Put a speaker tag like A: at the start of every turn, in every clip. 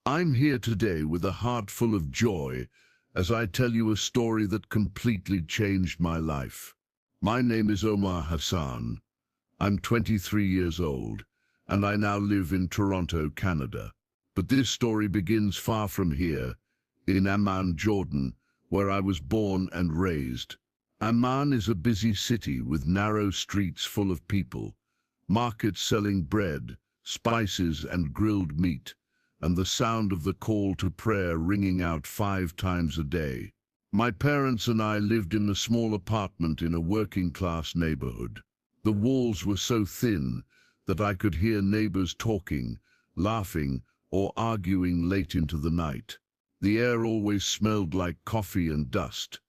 A: I'm here today with a heart full of joy as I tell you a story that completely changed my life. My name is Omar Hassan. I'm 23 years old, and I now live in Toronto, Canada. But this story begins far from here, in Amman, Jordan, where I was born and raised. Amman is a busy city with narrow streets full of people, markets selling bread, spices and grilled meat, and the sound of the call to prayer ringing out 5 times a day. My parents and I lived in a small apartment in a working-class neighborhood. The walls were so thin that I could hear neighbors talking, laughing, or arguing late into the night. The air always smelled like coffee and dust.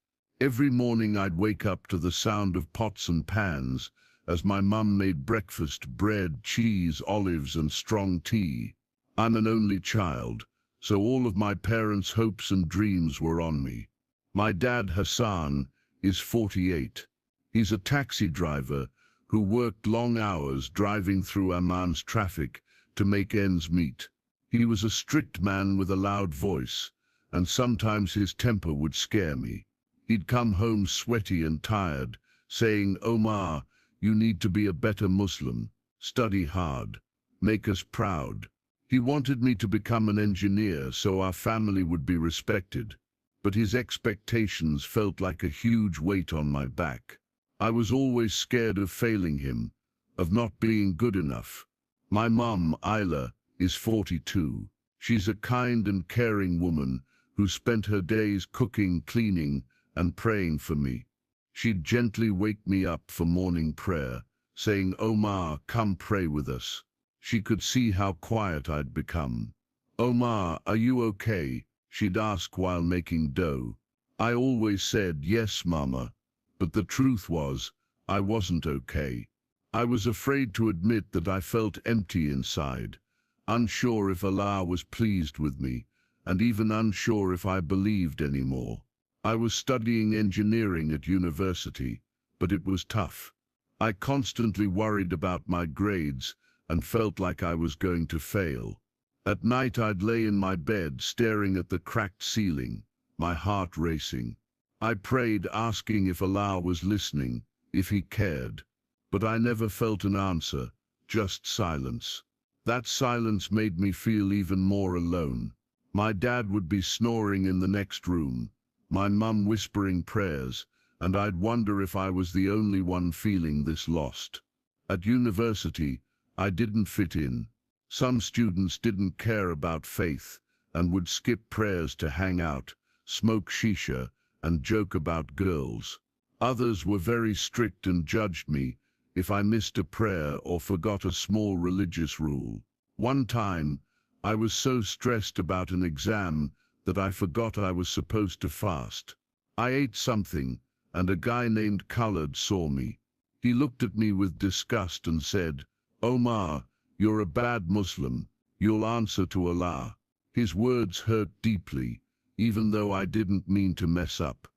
A: Every morning I'd wake up to the sound of pots and pans as my mum made breakfast: bread, cheese, olives, and strong tea. I'm an only child, so all of my parents' hopes and dreams were on me. My dad, Hassan, is 48. He's a taxi driver who worked long hours driving through Amman's traffic to make ends meet. He was a strict man with a loud voice, and sometimes his temper would scare me. He'd come home sweaty and tired, saying, "Omar, you need to be a better Muslim, study hard, make us proud." He wanted me to become an engineer so our family would be respected, but his expectations felt like a huge weight on my back. I was always scared of failing him, of not being good enough. My mum, Isla, is 42. She's a kind and caring woman who spent her days cooking, cleaning, and praying for me. She'd gently wake me up for morning prayer, saying, "Omar, come pray with us." She could see how quiet I'd become. "Omar, are you okay?" she'd ask while making dough. I always said, "Yes, Mama," but the truth was, I wasn't okay. I was afraid to admit that I felt empty inside, unsure if Allah was pleased with me, and even unsure if I believed anymore. I was studying engineering at university, but it was tough. I constantly worried about my grades and felt like I was going to fail. At night I'd lay in my bed staring at the cracked ceiling, my heart racing. I prayed, asking if Allah was listening, if He cared. But I never felt an answer, just silence. That silence made me feel even more alone. My dad would be snoring in the next room, my mum whispering prayers, and I'd wonder if I was the only one feeling this lost. At university, I didn't fit in. Some students didn't care about faith and would skip prayers to hang out, smoke shisha, and joke about girls. Others were very strict and judged me if I missed a prayer or forgot a small religious rule. One time, I was so stressed about an exam that I forgot I was supposed to fast. I ate something, and a guy named Khaled saw me. He looked at me with disgust and said, "Omar, you're a bad Muslim. You'll answer to Allah." His words hurt deeply, even though I didn't mean to mess up.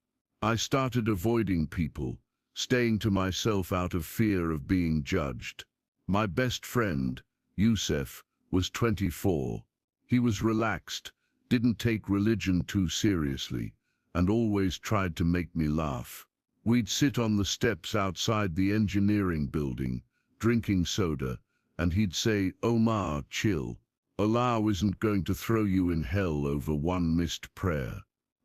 A: I started avoiding people, staying to myself out of fear of being judged. My best friend, Youssef, was 24. He was relaxed, didn't take religion too seriously, and always tried to make me laugh. We'd sit on the steps outside the engineering building, drinking soda, and he'd say, "Omar, chill. Allah isn't going to throw you in hell over one missed prayer."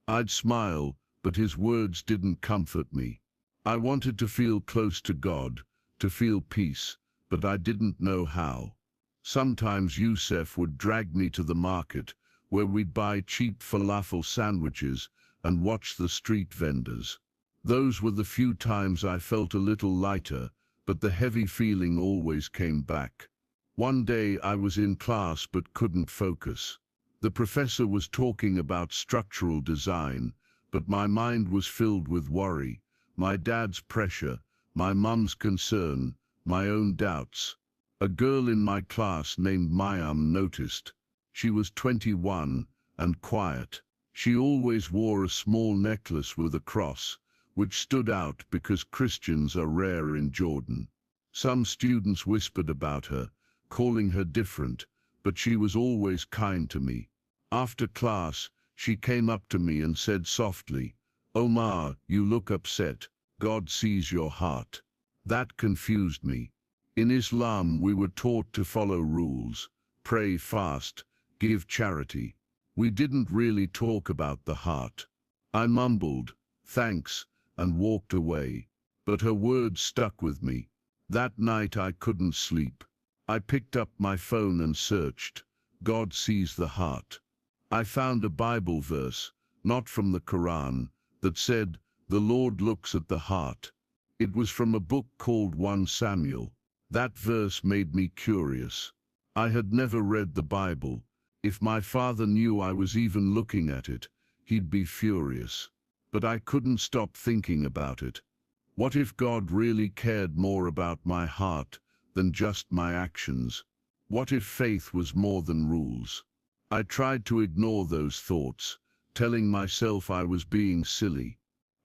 A: I'd smile, but his words didn't comfort me. I wanted to feel close to God, to feel peace, but I didn't know how. Sometimes Youssef would drag me to the market, where we'd buy cheap falafel sandwiches and watch the street vendors. Those were the few times I felt a little lighter, but the heavy feeling always came back. One day I was in class but couldn't focus. The professor was talking about structural design, but my mind was filled with worry, my dad's pressure, my mum's concern, my own doubts. A girl in my class named Imam noticed. She was 21 and quiet. She always wore a small necklace with a cross, which stood out because Christians are rare in Jordan. Some students whispered about her, calling her different, but she was always kind to me. After class, she came up to me and said softly, "Omar, you look upset. God sees your heart." That confused me. In Islam, we were taught to follow rules, pray, fast, give charity. We didn't really talk about the heart. I mumbled, "Thanks," and walked away. But her words stuck with me. That night I couldn't sleep. I picked up my phone and searched, "God sees the heart." I found a Bible verse, not from the Quran, that said, "The Lord looks at the heart." It was from a book called 1 Samuel. That verse made me curious. I had never read the Bible. If my father knew I was even looking at it, he'd be furious. But I couldn't stop thinking about it. What if God really cared more about my heart than just my actions? What if faith was more than rules? I tried to ignore those thoughts, telling myself I was being silly.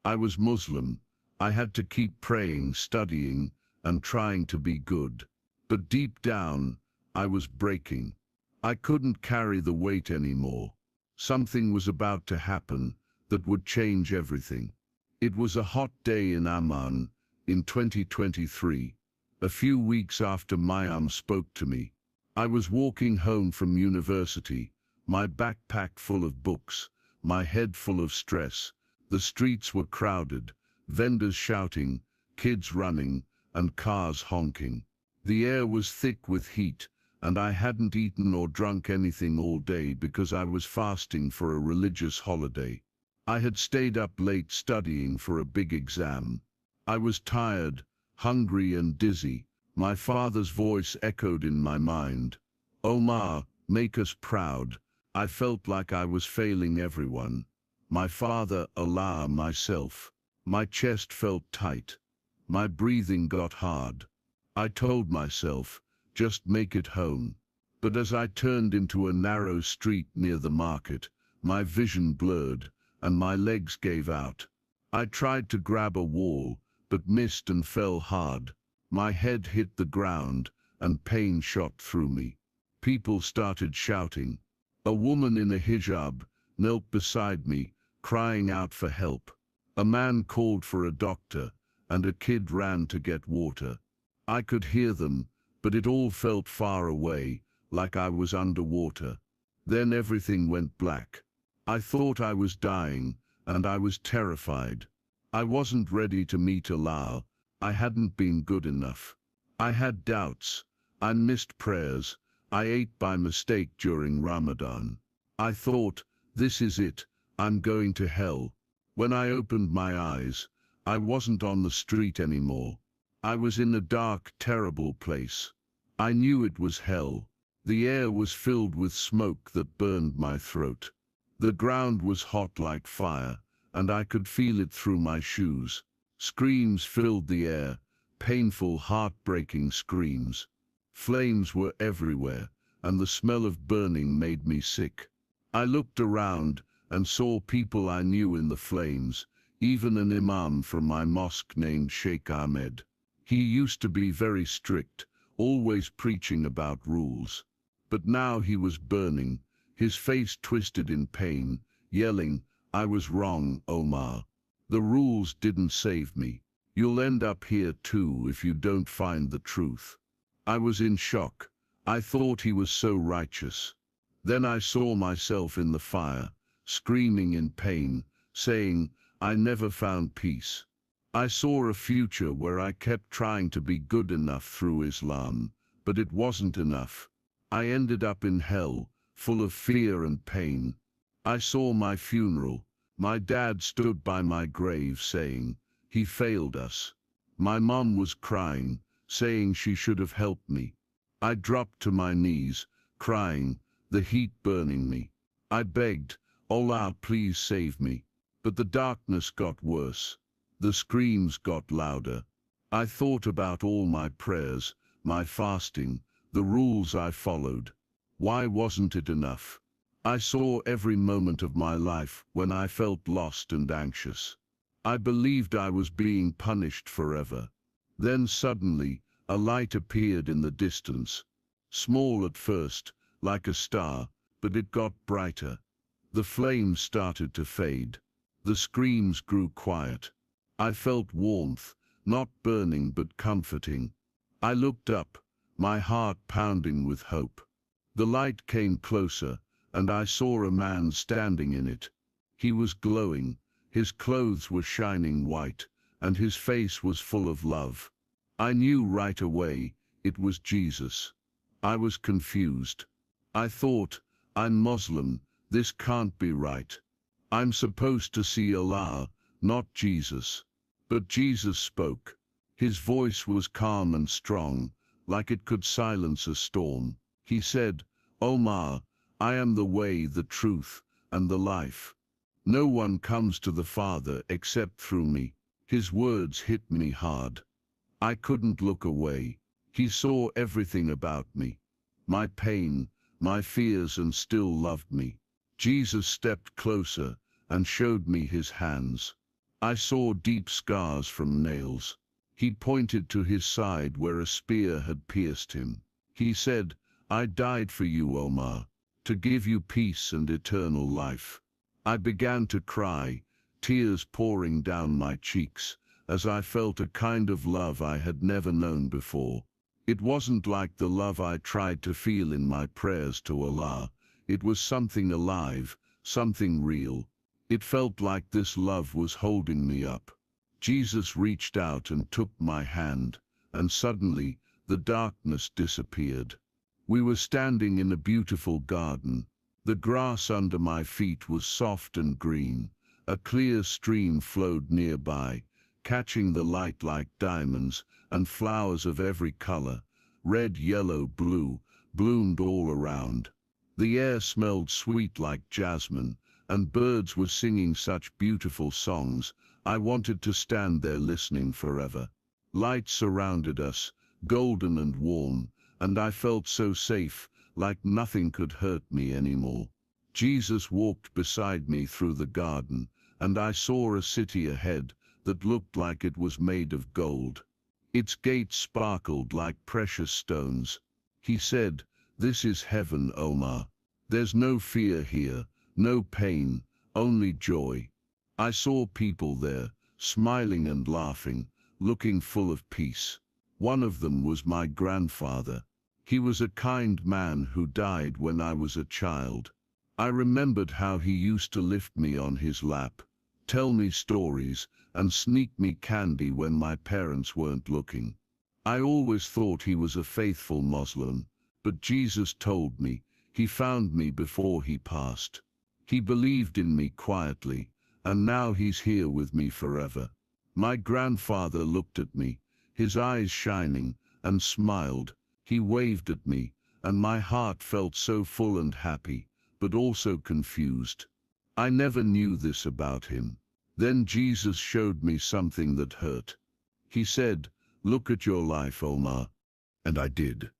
A: I was Muslim. I had to keep praying, studying, and trying to be good. But deep down, I was breaking. I couldn't carry the weight anymore. Something was about to happen that would change everything. It was a hot day in Amman in 2023, a few weeks after Imam spoke to me. I was walking home from university, my backpack full of books, my head full of stress. The streets were crowded, vendors shouting, kids running, and cars honking. The air was thick with heat, and I hadn't eaten or drunk anything all day because I was fasting for a religious holiday. I had stayed up late studying for a big exam. I was tired, hungry and dizzy. My father's voice echoed in my mind. "Omar, make us proud." I felt like I was failing everyone. My father, Allah, myself. My chest felt tight. My breathing got hard. I told myself, just make it home. But as I turned into a narrow street near the market, my vision blurred, and my legs gave out. I tried to grab a wall, but missed and fell hard. My head hit the ground, and pain shot through me. People started shouting. A woman in a hijab knelt beside me, crying out for help. A man called for a doctor, and a kid ran to get water. I could hear them, but it all felt far away, like I was underwater. Then everything went black. I thought I was dying, and I was terrified. I wasn't ready to meet Allah. I hadn't been good enough. I had doubts. I missed prayers. I ate by mistake during Ramadan. I thought, this is it, I'm going to hell. When I opened my eyes, I wasn't on the street anymore. I was in a dark, terrible place. I knew it was hell. The air was filled with smoke that burned my throat. The ground was hot like fire, and I could feel it through my shoes. Screams filled the air, painful, heartbreaking screams. Flames were everywhere, and the smell of burning made me sick. I looked around and saw people I knew in the flames, even an imam from my mosque named Sheikh Ahmed. He used to be very strict, always preaching about rules. But now he was burning, his face twisted in pain, yelling, "I was wrong, Omar. The rules didn't save me. You'll end up here too if you don't find the truth." I was in shock. I thought he was so righteous. Then I saw myself in the fire, screaming in pain, saying, "I never found peace." I saw a future where I kept trying to be good enough through Islam, but it wasn't enough. I ended up in hell, full of fear and pain. I saw my funeral. My dad stood by my grave saying, "He failed us." My mom was crying, saying she should have helped me. I dropped to my knees, crying, the heat burning me. I begged, "Allah, please save me." But the darkness got worse. The screams got louder. I thought about all my prayers, my fasting, the rules I followed. Why wasn't it enough? I saw every moment of my life when I felt lost and anxious. I believed I was being punished forever. Then suddenly, a light appeared in the distance. Small at first, like a star, but it got brighter. The flames started to fade. The screams grew quiet. I felt warmth, not burning but comforting. I looked up, my heart pounding with hope. The light came closer, and I saw a man standing in it. He was glowing, his clothes were shining white, and his face was full of love. I knew right away it was Jesus. I was confused. I thought, I'm Muslim, this can't be right. I'm supposed to see Allah, not Jesus. But Jesus spoke. His voice was calm and strong, like it could silence a storm. He said, Omar, I am the way, the truth, and the life. No one comes to the Father except through me. His words hit me hard. I couldn't look away. He saw everything about me. My pain, my fears, and still loved me. Jesus stepped closer and showed me his hands. I saw deep scars from nails. He pointed to his side where a spear had pierced him. He said, I died for you, Omar, to give you peace and eternal life. I began to cry, tears pouring down my cheeks, as I felt a kind of love I had never known before. It wasn't like the love I tried to feel in my prayers to Allah. It was something alive, something real. It felt like this love was holding me up. Jesus reached out and took my hand, and suddenly the darkness disappeared. We were standing in a beautiful garden. The grass under my feet was soft and green. A clear stream flowed nearby, catching the light like diamonds, and flowers of every color, red, yellow, blue, bloomed all around. The air smelled sweet like jasmine, and birds were singing such beautiful songs. I wanted to stand there listening forever. Light surrounded us, golden and warm, and I felt so safe, like nothing could hurt me anymore. Jesus walked beside me through the garden, and I saw a city ahead that looked like it was made of gold. Its gates sparkled like precious stones. He said, This is heaven, Omar. There's no fear here, no pain, only joy. I saw people there, smiling and laughing, looking full of peace. One of them was my grandfather. He was a kind man who died when I was a child. I remembered how he used to lift me on his lap, tell me stories, and sneak me candy when my parents weren't looking. I always thought he was a faithful Muslim, but Jesus told me he found me before he passed. He believed in me quietly, and now he's here with me forever. My grandfather looked at me, his eyes shining, and smiled. He waved at me, and my heart felt so full and happy, but also confused. I never knew this about him. Then Jesus showed me something that hurt. He said, Look at your life, Omar. And I did.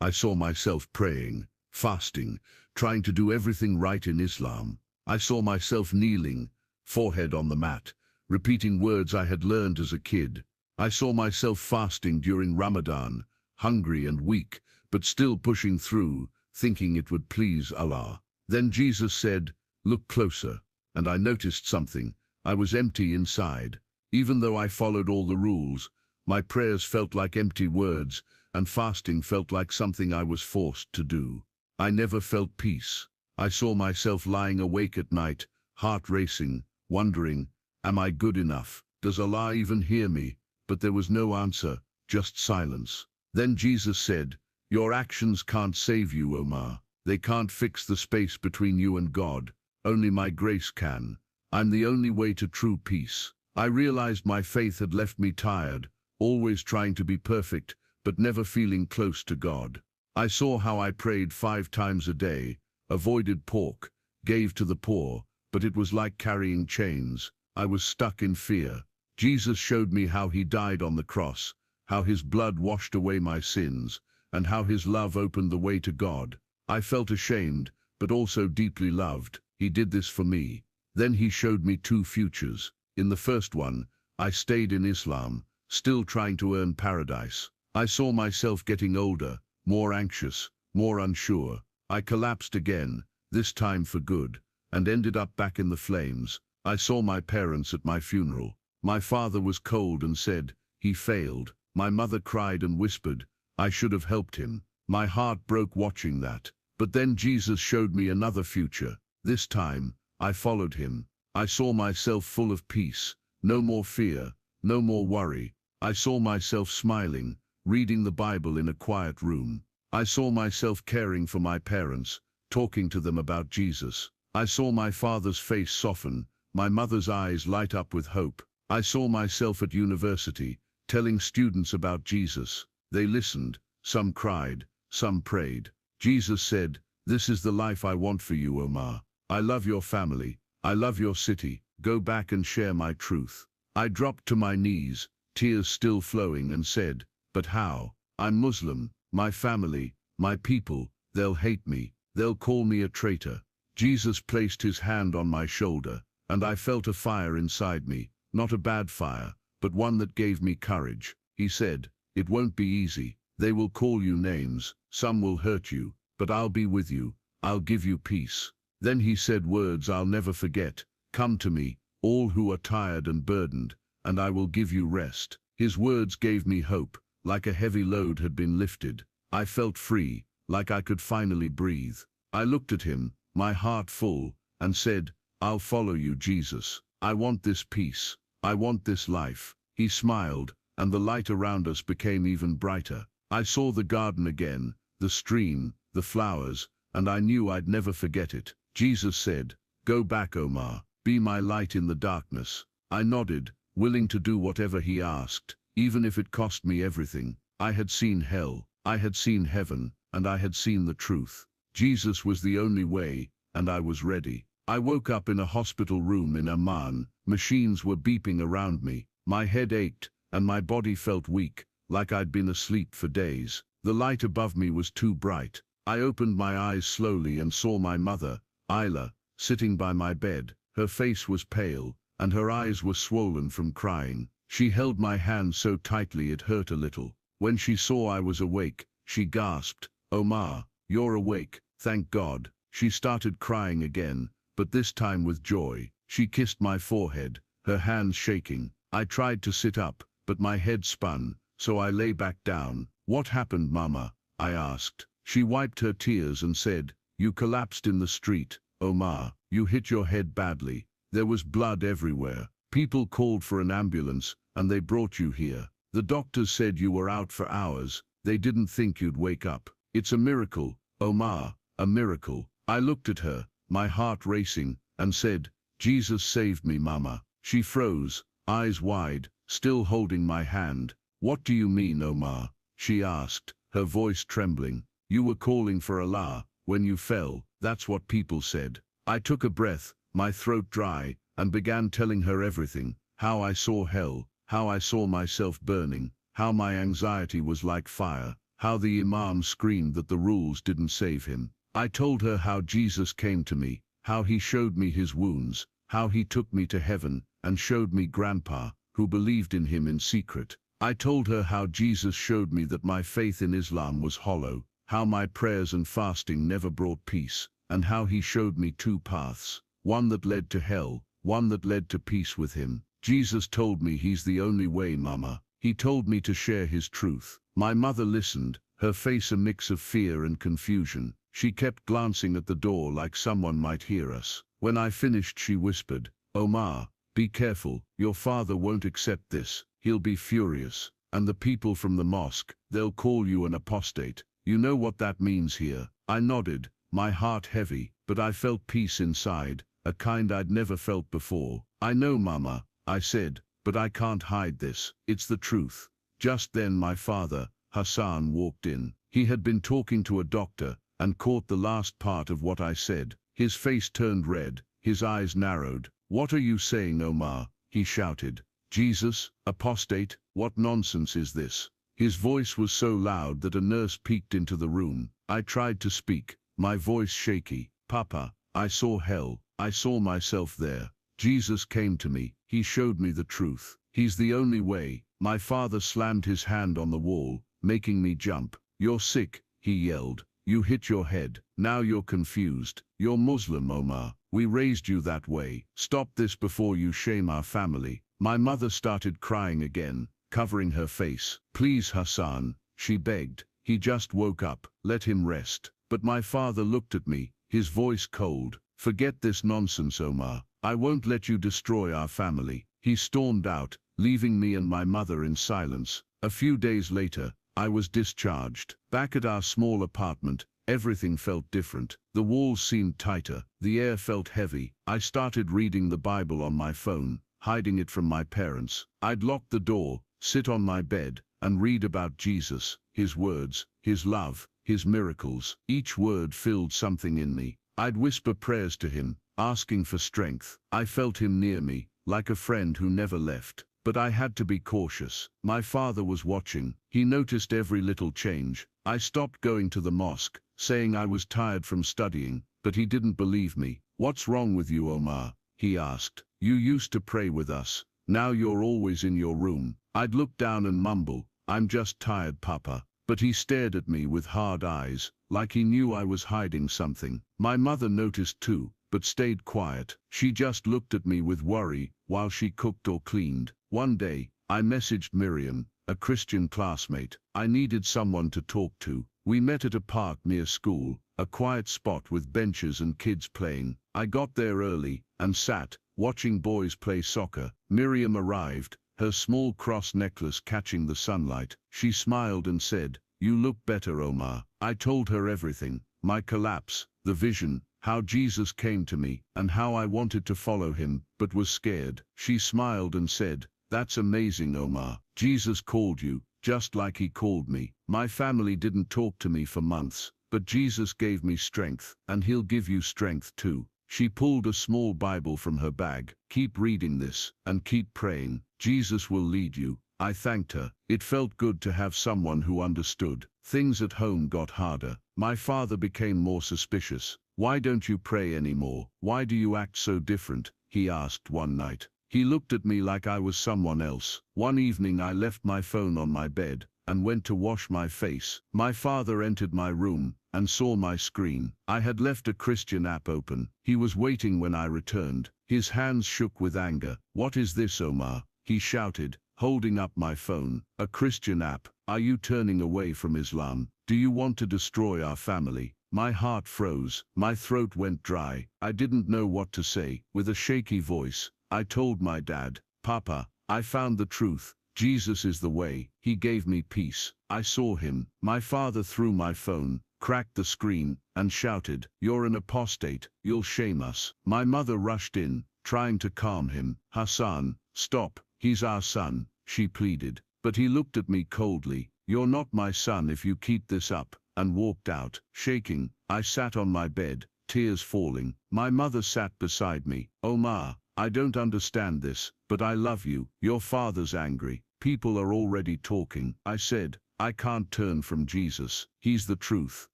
A: I saw myself praying, fasting, trying to do everything right in Islam. I saw myself kneeling, forehead on the mat, repeating words I had learned as a kid. I saw myself fasting during Ramadan, hungry and weak, but still pushing through, thinking it would please Allah. Then Jesus said, Look closer, and I noticed something. I was empty inside. Even though I followed all the rules, my prayers felt like empty words, and fasting felt like something I was forced to do. I never felt peace. I saw myself lying awake at night, heart racing, wondering, am I good enough? Does Allah even hear me? But there was no answer, just silence. Then Jesus said, Your actions can't save you, Omar. They can't fix the space between you and God. Only my grace can. I'm the only way to true peace. I realized my faith had left me tired, always trying to be perfect, but never feeling close to God. I saw how I prayed 5 times a day, avoided pork, gave to the poor, but it was like carrying chains. I was stuck in fear. Jesus showed me how he died on the cross, how his blood washed away my sins, and how his love opened the way to God. I felt ashamed, but also deeply loved. He did this for me. Then he showed me 2 futures. In the first one, I stayed in Islam, still trying to earn paradise. I saw myself getting older, more anxious, more unsure. I collapsed again, this time for good, and ended up back in the flames. I saw my parents at my funeral. My father was cold and said, "He failed." My mother cried and whispered, "I should have helped him." My heart broke watching that. But then Jesus showed me another future. This time, I followed him. I saw myself full of peace, no more fear, no more worry. I saw myself smiling, reading the Bible in a quiet room. I saw myself caring for my parents, talking to them about Jesus. I saw my father's face soften, my mother's eyes light up with hope. I saw myself at university, telling students about Jesus. They listened, some cried, some prayed. Jesus said, "This is the life I want for you, Omar. I love your family. I love your city. Go back and share my truth." I dropped to my knees, tears still flowing, and said, "But how? I'm Muslim. My family, my people, they'll hate me. They'll call me a traitor." Jesus placed his hand on my shoulder, and I felt a fire inside me, not a bad fire, but one that gave me courage. He said, "It won't be easy. They will call you names. Some will hurt you, but I'll be with you. I'll give you peace." Then he said words I'll never forget. "Come to me, all who are tired and burdened, and I will give you rest." His words gave me hope, like a heavy load had been lifted. I felt free, like I could finally breathe. I looked at him, my heart full, and said, "I'll follow you, Jesus. I want this peace. I want this life." He smiled, and the light around us became even brighter. I saw the garden again, the stream, the flowers, and I knew I'd never forget it. Jesus said, "Go back, Omar. Be my light in the darkness." I nodded, willing to do whatever he asked, even if it cost me everything. I had seen hell, I had seen heaven, and I had seen the truth. Jesus was the only way, and I was ready. I woke up in a hospital room in Amman. Machines were beeping around me. My head ached, and my body felt weak, like I'd been asleep for days. The light above me was too bright. I opened my eyes slowly and saw my mother, Isla, sitting by my bed. Her face was pale, and her eyes were swollen from crying. She held my hand so tightly it hurt a little. When she saw I was awake, she gasped, "Omar, you're awake, thank God." She started crying again, but this time with joy. She kissed my forehead, her hands shaking. I tried to sit up, but my head spun, so I lay back down. "What happened, Mama?" I asked. She wiped her tears and said, "You collapsed in the street, Omar. You hit your head badly. There was blood everywhere. People called for an ambulance, and they brought you here. The doctors said you were out for hours. They didn't think you'd wake up. It's a miracle, Omar, a miracle." I looked at her, my heart racing, and said, "Jesus saved me, Mama." She froze, eyes wide, still holding my hand. "What do you mean, Omar?" she asked, her voice trembling. "You were calling for Allah when you fell, that's what people said." I took a breath, my throat dry, and began telling her everything. How I saw hell, how I saw myself burning, how my anxiety was like fire, how the Imam screamed that the rules didn't save him. I told her how Jesus came to me, how he showed me his wounds, how he took me to heaven, and showed me Grandpa, who believed in him in secret. I told her how Jesus showed me that my faith in Islam was hollow, how my prayers and fasting never brought peace, and how he showed me two paths, one that led to hell, one that led to peace with him. Jesus told me he's the only way, Mama. He told me to share his truth. My mother listened, her face a mix of fear and confusion. She kept glancing at the door like someone might hear us. When I finished, she whispered, "Omar, be careful. Your father won't accept this. He'll be furious. And the people from the mosque, they'll call you an apostate. You know what that means here." I nodded, my heart heavy, but I felt peace inside, a kind I'd never felt before. "I know, Mama," I said, "but I can't hide this. It's the truth." Just then my father, Hassan, walked in. He had been talking to a doctor, and caught the last part of what I said. His face turned red, his eyes narrowed. "What are you saying, Omar?" he shouted. "Jesus, apostate, what nonsense is this?" His voice was so loud that a nurse peeked into the room. I tried to speak, my voice shaky. "Papa, I saw hell. I saw myself there. Jesus came to me. He showed me the truth. He's the only way." My father slammed his hand on the wall, making me jump. "You're sick," he yelled. You hit your head. Now you're confused. You're Muslim, Omar. We raised you that way. Stop this before you shame our family." My mother started crying again, covering her face. "Please, Hassan," she begged. "He just woke up. Let him rest." But my father looked at me, his voice cold. "Forget this nonsense, Omar. I won't let you destroy our family." He stormed out, leaving me and my mother in silence. A few days later, I was discharged. Back at our small apartment, everything felt different. The walls seemed tighter, the air felt heavy. I started reading the Bible on my phone, hiding it from my parents. I'd lock the door, sit on my bed, and read about Jesus, his words, his love, his miracles. Each word filled something in me. I'd whisper prayers to him, asking for strength. I felt him near me, like a friend who never left. But I had to be cautious. My father was watching. He noticed every little change. I stopped going to the mosque, saying I was tired from studying, but he didn't believe me. "What's wrong with you, Omar?" he asked. "You used to pray with us. Now you're always in your room." I'd look down and mumble, "I'm just tired, Papa." But he stared at me with hard eyes, like he knew I was hiding something. My mother noticed too, but stayed quiet. She just looked at me with worry while she cooked or cleaned. One day, I messaged Miriam, a Christian classmate. I needed someone to talk to. We met at a park near school, a quiet spot with benches and kids playing. I got there early and sat, watching boys play soccer. Miriam arrived, her small cross necklace catching the sunlight. She smiled and said, "You look better, Omar." I told her everything, my collapse, the vision, how Jesus came to me, and how I wanted to follow him, but was scared. She smiled and said, "That's amazing, Omar. Jesus called you, just like he called me." My family didn't talk to me for months, but Jesus gave me strength, and he'll give you strength too. She pulled a small Bible from her bag. "Keep reading this, and keep praying. Jesus will lead you." I thanked her. It felt good to have someone who understood. Things at home got harder. My father became more suspicious. "Why don't you pray anymore? Why do you act so different?" he asked one night. He looked at me like I was someone else. One evening I left my phone on my bed and went to wash my face. My father entered my room and saw my screen. I had left a Christian app open. He was waiting when I returned. His hands shook with anger. "What is this, Omar?" he shouted, holding up my phone. "A Christian app? Are you turning away from Islam? Do you want to destroy our family?" My heart froze. My throat went dry. I didn't know what to say. With a shaky voice, I told my dad, "Papa, I found the truth. Jesus is the way." He gave me peace. I saw him. My father threw my phone, cracked the screen, and shouted, "You're an apostate. You'll shame us." My mother rushed in, trying to calm him. "Hassan, stop. He's our son," she pleaded. But he looked at me coldly. "You're not my son if you keep this up," and walked out. Shaking, I sat on my bed, tears falling. My mother sat beside me. "Omar, I don't understand this, but I love you. Your father's angry. People are already talking." I said, "I can't turn from Jesus. He's the truth."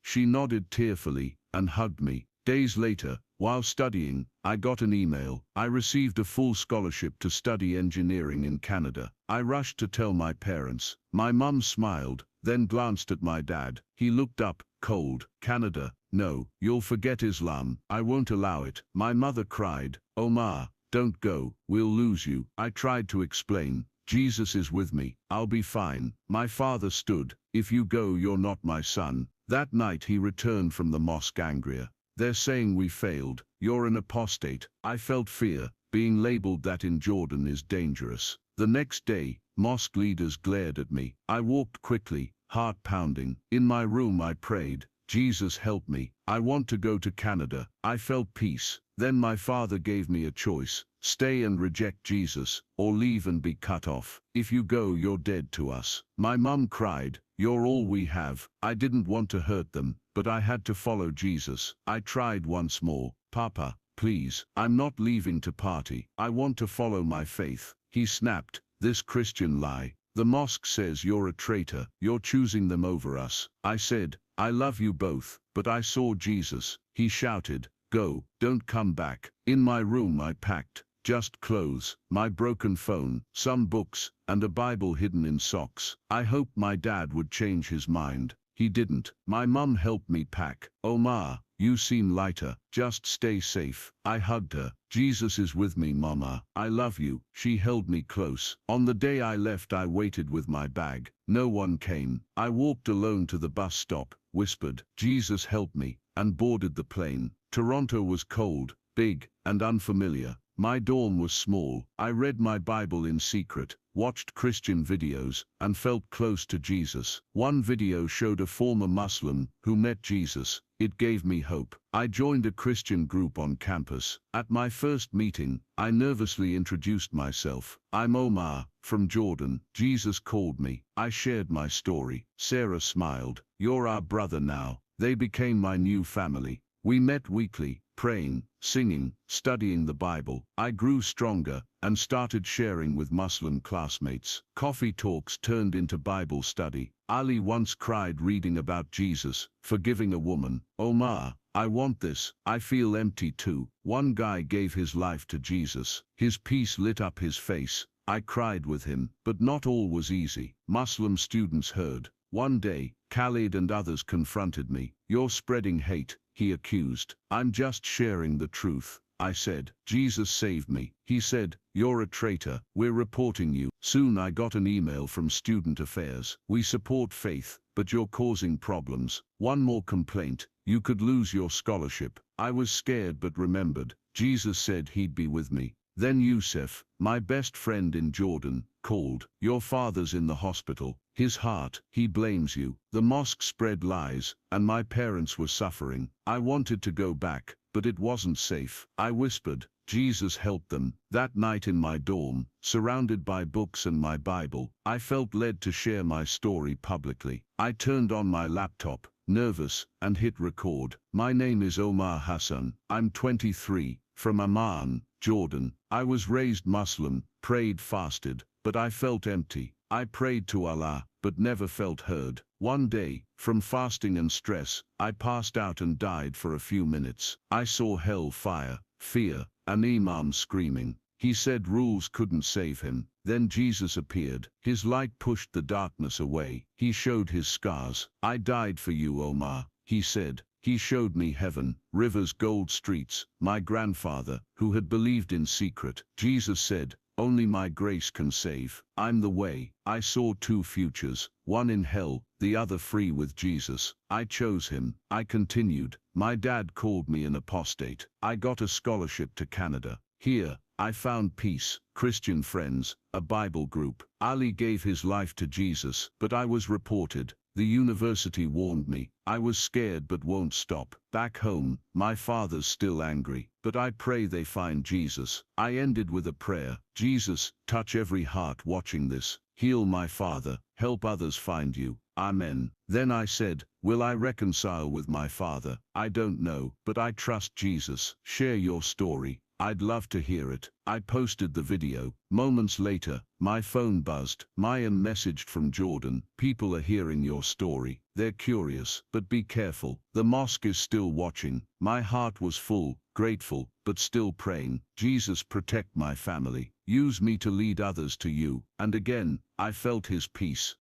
A: She nodded tearfully and hugged me. Days later, while studying, I got an email. I received a full scholarship to study engineering in Canada. I rushed to tell my parents. My mum smiled, then glanced at my dad. He looked up, cold. "Canada? No, you'll forget Islam. I won't allow it." My mother cried, "Omar, don't go. We'll lose you." I tried to explain. "Jesus is with me. I'll be fine." My father stood. "If you go, you're not my son." That night he returned from the mosque angrier. "They're saying we failed. You're an apostate." I felt fear. Being labeled that in Jordan is dangerous. The next day, mosque leaders glared at me. I walked quickly, heart pounding. In my room I prayed, "Jesus, help me. I want to go to Canada." I felt peace. Then my father gave me a choice: stay and reject Jesus, or leave and be cut off. "If you go, you're dead to us." My mum cried, "You're all we have." I didn't want to hurt them, but I had to follow Jesus. I tried once more. "Papa, please, I'm not leaving to party. I want to follow my faith." He snapped, "This Christian lie. The mosque says you're a traitor. You're choosing them over us." I said, "I love you both, but I saw Jesus." He shouted, "Go, don't come back." In my room I packed just clothes, my broken phone, some books, and a Bible hidden in socks. I hoped my dad would change his mind. He didn't. My mum helped me pack. Omar, you seem lighter. Just stay safe. I hugged her. Jesus is with me, Mama. I love you. She held me close. On the day I left, I waited with my bag. No one came. I walked alone to the bus stop, whispered, Jesus help me, and boarded the plane. Toronto was cold, big, and unfamiliar. My dorm was small. I read my Bible in secret, watched Christian videos, and felt close to Jesus. One video showed a former Muslim who met Jesus. It gave me hope. I joined a Christian group on campus. At my first meeting, I nervously introduced myself. I'm Omar, from Jordan. Jesus called me. I shared my story. Sarah smiled. You're our brother now. They became my new family. We met weekly, praying, singing, studying the Bible. I grew stronger and started sharing with Muslim classmates. Coffee talks turned into Bible study. Ali once cried reading about Jesus, forgiving a woman. Omar, I want this. I feel empty too. One guy gave his life to Jesus. His peace lit up his face. I cried with him, but not all was easy. Muslim students heard. One day, Khalid and others confronted me. You're spreading hate, he accused. I'm just sharing the truth. I said, Jesus saved me. He said, you're a traitor. We're reporting you. Soon I got an email from Student Affairs. We support faith, but you're causing problems. One more complaint. You could lose your scholarship. I was scared but remembered. Jesus said he'd be with me. Then Youssef, my best friend in Jordan, called. Your father's in the hospital. His heart, he blames you. The mosque spread lies, and my parents were suffering. I wanted to go back, but it wasn't safe. I whispered, Jesus helped them. That night in my dorm, surrounded by books and my Bible, I felt led to share my story publicly. I turned on my laptop, nervous, and hit record. My name is Omar Hassan. I'm 23, from Amman, Jordan. I was raised Muslim, prayed, fasted, but I felt empty. I prayed to Allah, but never felt heard. One day, from fasting and stress, I passed out and died for a few minutes. I saw hell, fire, fear, an Imam screaming. He said rules couldn't save him. Then Jesus appeared. His light pushed the darkness away. He showed his scars. I died for you, Omar, he said. He showed me heaven, rivers, gold streets. My grandfather, who had believed in secret. Jesus said, only my grace can save. I'm the way. I saw two futures, one in hell, the other free with Jesus. I chose him. I continued. My dad called me an apostate. I got a scholarship to Canada. Here, I found peace, Christian friends, a Bible group. Ali gave his life to Jesus, but I was reported. The university warned me. I was scared but won't stop. Back home, my father's still angry, but I pray they find Jesus. I ended with a prayer. Jesus, touch every heart watching this. Heal my father. Help others find you. Amen. Then I said, will I reconcile with my father? I don't know, but I trust Jesus. Share your story. I'd love to hear it. I posted the video. Moments later, my phone buzzed. Mayim messaged from Jordan. People are hearing your story. They're curious, but be careful. The mosque is still watching. My heart was full, grateful, but still praying. Jesus, protect my family. Use me to lead others to you. And again, I felt his peace.